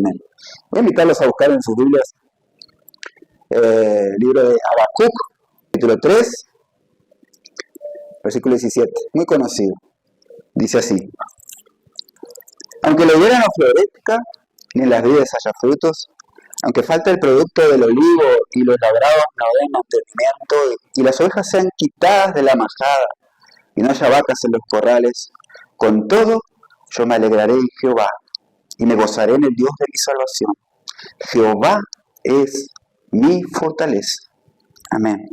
Amén. Voy a invitarlos a buscar en sus Biblias el libro de Habacuc, capítulo 3, versículo 17, muy conocido. Dice así: aunque la higuera no florezca, ni en las vides haya frutos, aunque falte el producto del olivo y los labrados no den mantenimiento, y las ovejas sean quitadas de la majada, y no haya vacas en los corrales, con todo yo me alegraré en Jehová, y me gozaré en el Dios de mi salvación. Jehová es mi fortaleza. Amén.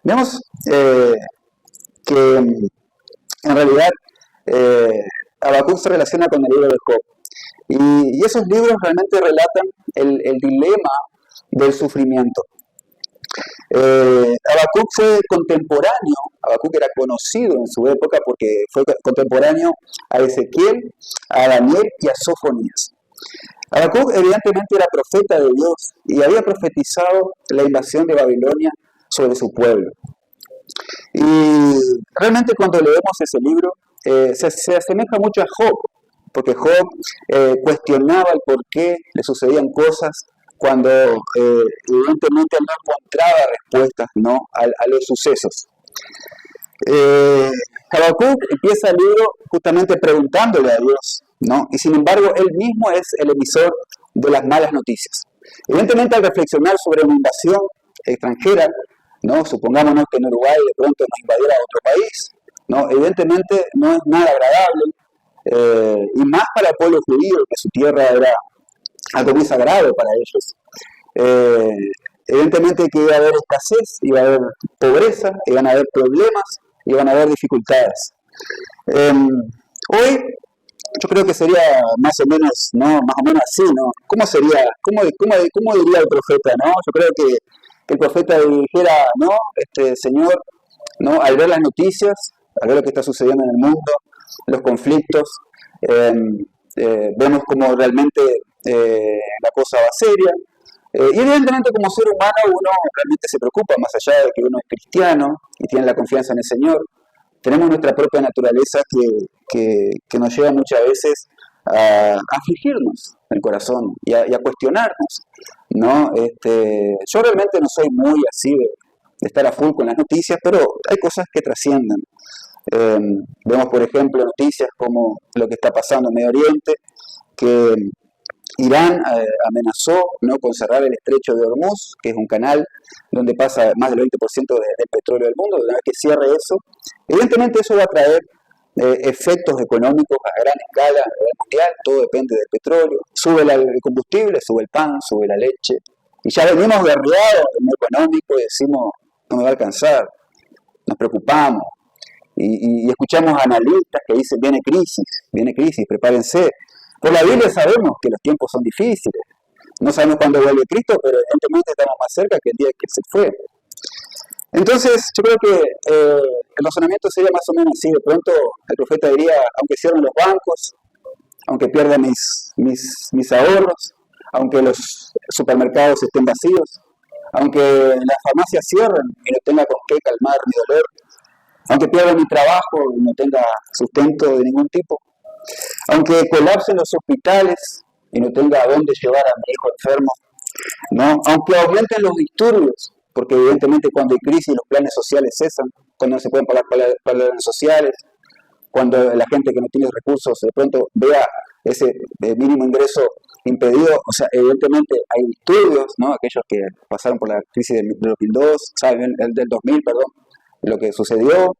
Vemos que en realidad Habacuc se relaciona con el libro de Job. Y esos libros realmente relatan el dilema del sufrimiento. Habacuc fue contemporáneo, Habacuc era conocido en su época porque fue contemporáneo a Ezequiel, a Daniel y a Sofonías. Habacuc evidentemente era profeta de Dios y había profetizado la invasión de Babilonia sobre su pueblo. Y realmente cuando leemos ese libro se asemeja mucho a Job, porque Job cuestionaba el por qué le sucedían cosas cuando evidentemente no encontraba respuestas, ¿no?, a los sucesos. Habacuc empieza el libro justamente preguntándole a Dios, ¿no? Y sin embargo él mismo es el emisor de las malas noticias. Evidentemente al reflexionar sobre una invasión extranjera, ¿no?, supongámonos que en Uruguay de pronto nos invadiera otro país, ¿no?, evidentemente no es nada agradable, y más para el pueblo judío, que su tierra era algo muy sagrado para ellos. Evidentemente que iba a haber escasez, iba a haber pobreza, iban a haber problemas, iban a haber dificultades. Hoy yo creo que sería más o menos, ¿no?, más o menos así, ¿no? ¿Cómo sería? ¿Cómo diría el profeta, no? Yo creo que el profeta dijera, ¿no?, Señor, ¿no?, al ver las noticias, al ver lo que está sucediendo en el mundo, los conflictos, vemos como realmente la cosa va seria. Y evidentemente como ser humano uno realmente se preocupa, más allá de que uno es cristiano y tiene la confianza en el Señor. Tenemos nuestra propia naturaleza que nos lleva muchas veces a afligirnos el corazón y a cuestionarnos, ¿no? Yo realmente no soy muy así de estar a full con las noticias, pero hay cosas que trascienden. Vemos, por ejemplo, noticias como lo que está pasando en Medio Oriente, que Irán amenazó, ¿no?, con cerrar el estrecho de Hormuz, que es un canal donde pasa más del 20% del petróleo del mundo. Una vez que cierre eso, evidentemente eso va a traer efectos económicos a gran escala a nivel mundial. Todo depende del petróleo. Sube el combustible, sube el pan, sube la leche. Y ya venimos guerreados en lo económico y decimos, no me va a alcanzar. Nos preocupamos. Y escuchamos analistas que dicen, viene crisis, prepárense. Por la Biblia sabemos que los tiempos son difíciles. No sabemos cuándo vuelve Cristo, pero evidentemente estamos más cerca que el día que se fue. Entonces, yo creo que el razonamiento sería más o menos así. De pronto, el profeta diría, aunque cierren los bancos, aunque pierda mis ahorros, aunque los supermercados estén vacíos, aunque las farmacias cierren y no tenga con qué calmar mi dolor, aunque pierda mi trabajo y no tenga sustento de ningún tipo, aunque colapsen los hospitales y no tenga a dónde llevar a mi hijo enfermo, ¿no?, aunque aumenten los disturbios, porque evidentemente cuando hay crisis los planes sociales cesan, cuando no se pueden pagar planes sociales, cuando la gente que no tiene recursos de pronto vea ese mínimo ingreso impedido, o sea, evidentemente hay disturbios, ¿no?, aquellos que pasaron por la crisis del 2002, ¿saben? Del 2000, perdón, lo que sucedió,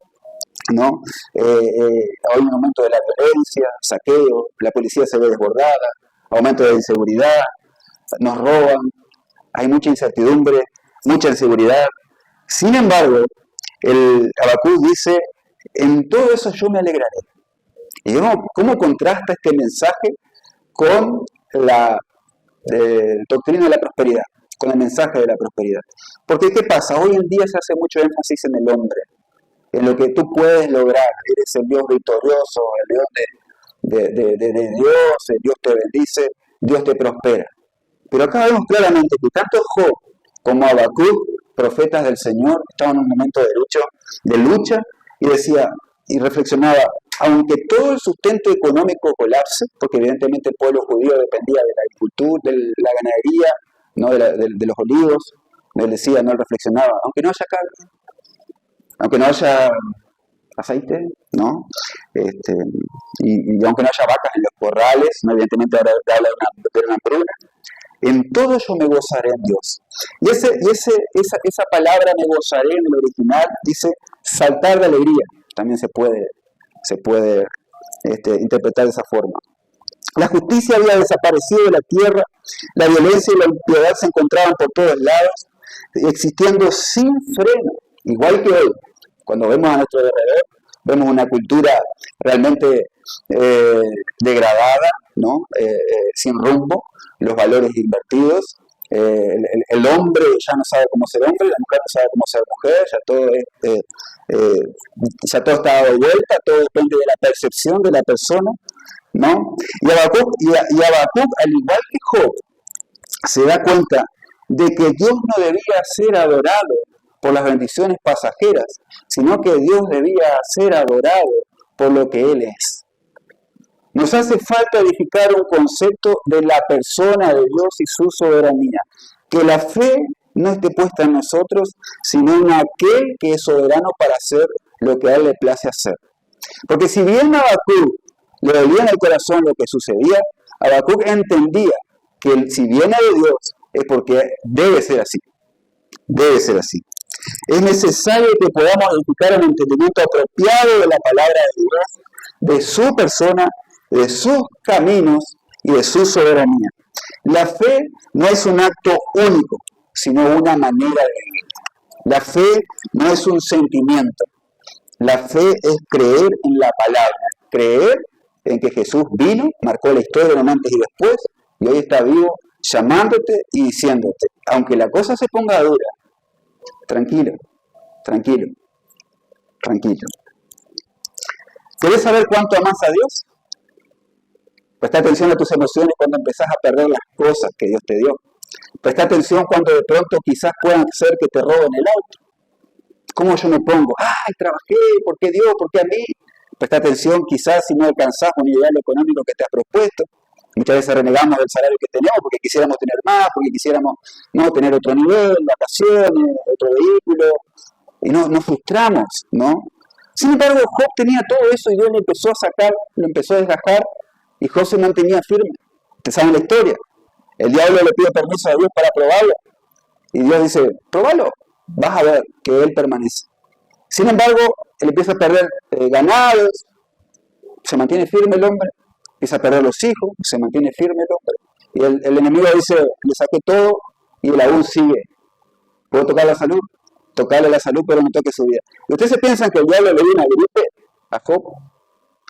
¿no? Hay un aumento de la violencia, saqueo, la policía se ve desbordada, aumento de inseguridad, nos roban, hay mucha incertidumbre, mucha inseguridad. Sin embargo, el Habacuc dice, en todo eso yo me alegraré. Y ¿cómo contrasta este mensaje con la doctrina de la prosperidad, con el mensaje de la prosperidad? Porque ¿qué pasa? Hoy en día se hace mucho énfasis en el hombre, en lo que tú puedes lograr. Eres el Dios victorioso, el Dios de Dios, el Dios te bendice, Dios te prospera. Pero acá vemos claramente que tanto Job como Habacuc, profetas del Señor, estaban en un momento de lucha y decía, y reflexionaba, aunque todo el sustento económico colapse, porque evidentemente el pueblo judío dependía de la agricultura, de la ganadería, ¿no? de los olivos, él decía, no, él reflexionaba, aunque no haya carne, aunque no haya aceite, ¿no? Y aunque no haya vacas en los corrales, ¿no? Evidentemente habla de una hambruna. En todo yo me gozaré en Dios. Y esa palabra me gozaré en el original dice saltar de alegría. También se puede interpretar de esa forma. La justicia había desaparecido de la tierra, la violencia y la impiedad se encontraban por todos lados, existiendo sin freno, igual que hoy. Cuando vemos a nuestro alrededor, vemos una cultura realmente degradada, ¿no? Sin rumbo, los valores invertidos, el hombre ya no sabe cómo ser hombre, la mujer no sabe cómo ser mujer, ya todo está dado de vuelta, todo depende de la percepción de la persona, ¿no? Y Habacuc, al igual que Job, se da cuenta de que Dios no debía ser adorado por las bendiciones pasajeras, sino que Dios debía ser adorado por lo que Él es. Nos hace falta edificar un concepto de la persona de Dios y su soberanía, que la fe no esté puesta en nosotros, sino en aquel que es soberano para hacer lo que a Él le place hacer. Porque si bien a Habacuc le dolía en el corazón lo que sucedía, Habacuc entendía que si viene de Dios es porque debe ser así. Debe ser así. Es necesario que podamos edificar un entendimiento apropiado de la palabra de Dios, de su persona, de sus caminos y de su soberanía. La fe no es un acto único, sino una manera de vivir. La fe no es un sentimiento. La fe es creer en la palabra, creer en que Jesús vino, marcó la historia de un antes y después, y hoy está vivo llamándote y diciéndote, aunque la cosa se ponga dura, tranquilo, tranquilo, tranquilo. ¿Querés saber cuánto amás a Dios? Presta atención a tus emociones cuando empezás a perder las cosas que Dios te dio. Presta atención cuando de pronto quizás puedan ser que te roben el auto. ¿Cómo yo me pongo? ¡Ay, trabajé! ¿Por qué Dios? ¿Por qué a mí? Presta atención quizás si no alcanzás un ideal económico que te has propuesto. Muchas veces renegamos del salario que tenemos porque quisiéramos tener más, porque quisiéramos no tener otro nivel, vacaciones, otro vehículo, y nos frustramos, ¿no? Sin embargo, Job tenía todo eso y Dios le empezó a sacar, lo empezó a desgajar, y Job se mantenía firme. ¿Ustedes saben la historia? El diablo le pide permiso a Dios para probarlo, y Dios dice, próbalo, vas a ver que él permanece. Sin embargo, él empieza a perder ganados, se mantiene firme el hombre, empieza a perder los hijos, se mantiene firme el hombre. Y el enemigo dice, le saqué todo y él aún sigue. ¿Puedo tocar la salud? Tocarle la salud, pero no toque su vida. ¿Y ustedes se piensan que el diablo le dio una gripe a Job?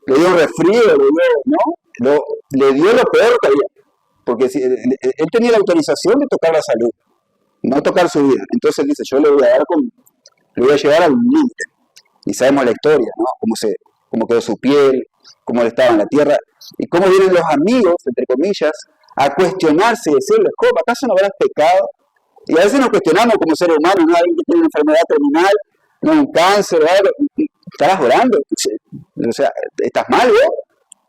Le dio un resfrío, le dio lo peor que había. Porque si, él tenía la autorización de tocar la salud, no tocar su vida. Entonces él dice, yo le voy a llevar al límite. Y sabemos la historia, ¿no? Cómo quedó su piel, cómo él estaba en la tierra, y cómo vienen los amigos, entre comillas, a cuestionarse y decirle, Job, ¿acaso no habrás pecado? Y a veces nos cuestionamos como seres humanos, ¿no? Alguien que tiene una enfermedad terminal, no un cáncer, algo, ¿estarás orando? O sea, ¿estás mal vos?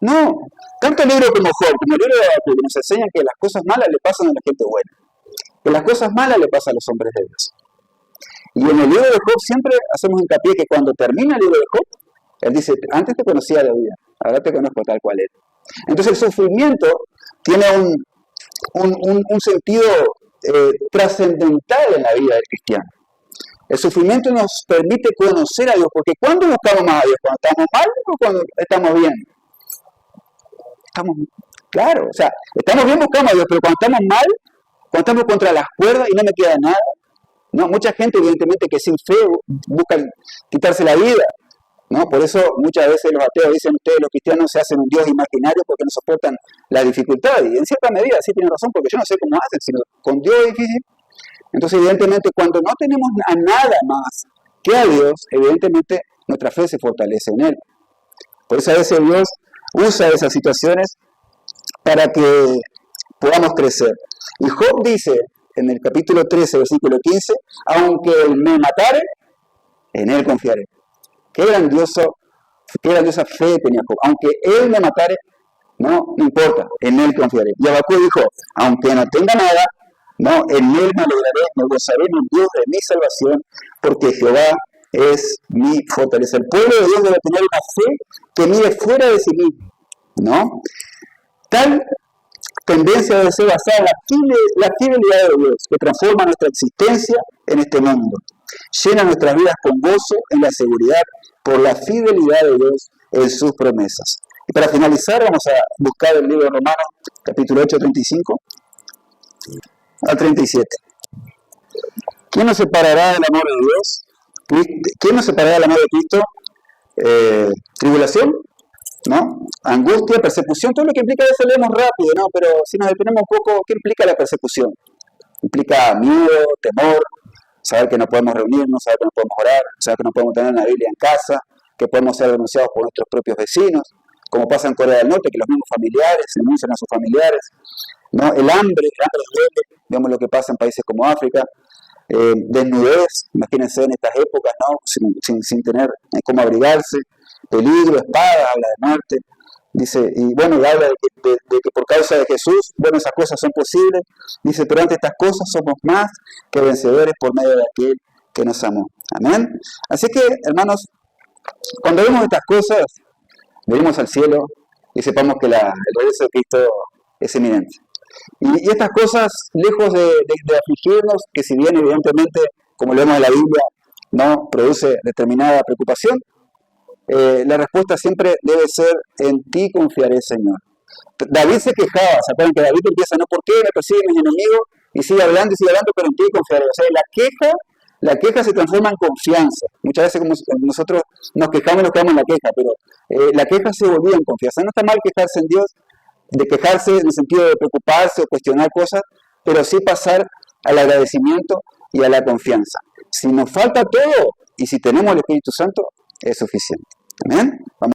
No. Tanto el libro como Job, como el libro de Habacuc, nos enseñan que las cosas malas le pasan a la gente buena, que las cosas malas le pasan a los hombres de Dios. Y en el libro de Job siempre hacemos hincapié que cuando termina el libro de Job, él dice, antes te conocía de vida, ahora te conozco tal cual eres. Entonces el sufrimiento tiene un sentido trascendental en la vida del cristiano. El sufrimiento nos permite conocer a Dios, porque ¿cuándo buscamos más a Dios? ¿Cuando estamos mal o cuando estamos bien? Claro, o sea, estamos bien, buscamos a Dios, pero cuando estamos mal, cuando estamos contra las cuerdas y no me queda nada, no, mucha gente evidentemente que sin fe busca quitarse la vida, ¿no? Por eso muchas veces los ateos dicen, ustedes los cristianos se hacen un Dios imaginario porque no soportan la dificultad, y en cierta medida sí tienen razón, porque yo no sé cómo hacen, sino con Dios es difícil. Entonces evidentemente cuando no tenemos a nada más que a Dios, evidentemente nuestra fe se fortalece en Él. Por eso a veces Dios usa esas situaciones para que podamos crecer. Y Job dice en el capítulo 13, versículo 15, aunque Él me matare, en Él confiaré. Qué grandioso Qué grandiosa fe tenía Job. Aunque él me matare, no importa, en él confiaré. Y Habacuc dijo, aunque no tenga nada, no, en él me alegraré, me gozaré en el Dios de mi salvación, porque Jehová es mi fortaleza. El pueblo de Dios debe tener una fe que mire fuera de sí mismo, ¿no? Tal tendencia debe ser basada en la fidelidad de Dios, que transforma nuestra existencia en este mundo. Llena nuestras vidas con gozo en la seguridad por la fidelidad de Dios en sus promesas. Y para finalizar, vamos a buscar el libro de Romanos, capítulo 8, 35 al 37. ¿Quién nos separará del amor de Dios? ¿Quién nos separará del amor de Cristo? Tribulación, ¿no? Angustia, persecución, todo lo que implica, eso leemos rápido, ¿no? Pero si nos detenemos un poco, ¿qué implica la persecución? Implica miedo, temor, saber que no podemos reunirnos, saber que no podemos orar, saber que no podemos tener una Biblia en casa, que podemos ser denunciados por nuestros propios vecinos, como pasa en Corea del Norte, que los mismos familiares denuncian a sus familiares, ¿no? El hambre duele, vemos lo que pasa en países como África, desnudez, imagínense en estas épocas, ¿no? sin tener cómo abrigarse, peligro, espada, habla de muerte, dice, y bueno, y habla de que por causa de Jesús, bueno, esas cosas son posibles, dice, pero ante estas cosas somos más que vencedores por medio de aquel que nos amó. Amén. Así que, hermanos, cuando vemos estas cosas, venimos al cielo y sepamos que el regreso de Cristo es inminente. Y estas cosas, lejos de afligirnos, que si bien evidentemente, como lo vemos en la Biblia, no produce determinada preocupación, la respuesta siempre debe ser, en ti confiaré, Señor. David se quejaba, ¿se acuerdan que David empieza, no, ¿por qué me persiguen mis enemigos? Y sigue hablando, pero en ti confiaré. O sea, la queja se transforma en confianza. Muchas veces como nosotros nos quejamos en la queja, pero la queja se volvía en confianza. No está mal quejarse en Dios, de quejarse en el sentido de preocuparse o cuestionar cosas, pero sí pasar al agradecimiento y a la confianza. Si nos falta todo y si tenemos el Espíritu Santo, es suficiente. Amén. Vamos.